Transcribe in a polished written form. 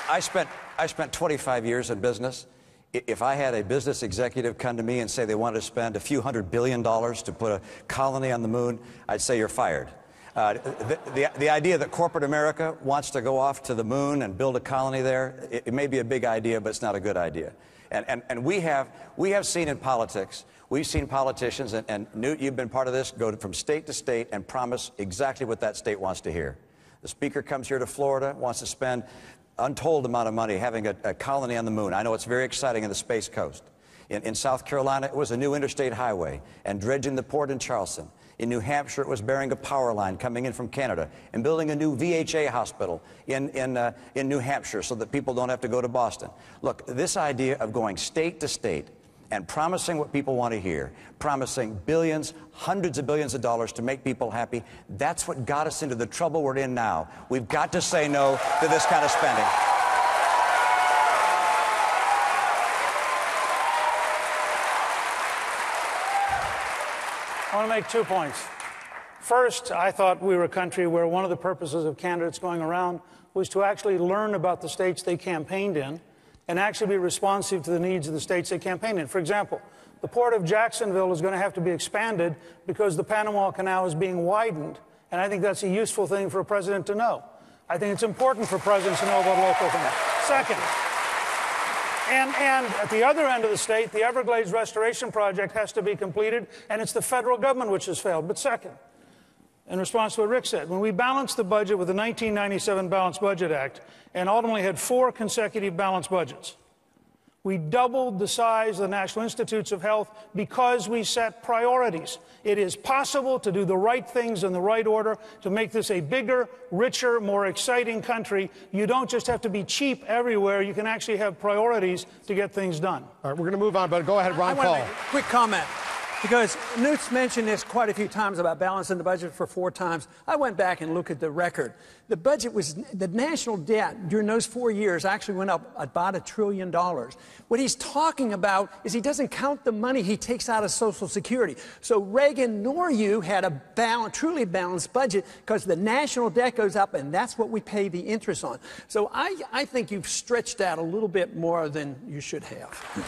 I spent 25 years in business. If I had a business executive come to me and say they wanted to spend a few $100 billion to put a colony on the moon, I'd say you're fired. The idea that corporate America wants to go off to the moon and build a colony there, it may be a big idea, but it's not a good idea. And we have seen in politics, we've seen politicians, and Newt, you've been part of this, go from state to state and promise exactly what that state wants to hear. The speaker comes here to Florida, wants to spend untold amount of money having a colony on the moon. I know it's very exciting in the Space Coast. In South Carolina, it was a new interstate highway and dredging the port in Charleston. In New Hampshire, it was burying a power line coming in from Canada and building a new VHA hospital in New Hampshire so that people don't have to go to Boston. Look, this idea of going state to state and promising what people want to hear, promising billions, hundreds of billions of dollars to make people happy, that's what got us into the trouble we're in now. We've got to say no to this kind of spending. I want to make 2 points. First, I thought we were a country where one of the purposes of candidates going around was to actually learn about the states they campaigned in and actually be responsive to the needs of the states they campaigned in. For example, the port of Jacksonville is going to have to be expanded because the Panama Canal is being widened, and I think that's a useful thing for a president to know. I think it's important for presidents to know about local things. Second, and at the other end of the state, the Everglades Restoration Project has to be completed, and it's the federal government which has failed. But second, in response to what Rick said, when we balanced the budget with the 1997 Balanced Budget Act and ultimately had 4 consecutive balanced budgets, we doubled the size of the National Institutes of Health because we set priorities. It is possible to do the right things in the right order to make this a bigger, richer, more exciting country. You don't just have to be cheap everywhere. You can actually have priorities to get things done. All right, we're going to move on, but go ahead, Ron Paul. I want to make a quick comment, because Newt's mentioned this quite a few times about balancing the budget for 4 times. I went back and looked at the record. The budget was, the national debt during those 4 years actually went up about $1 trillion. What he's talking about is he doesn't count the money he takes out of Social Security. So Reagan nor you had a truly balanced budget because the national debt goes up, and that's what we pay the interest on. So I think you've stretched out a little bit more than you should have.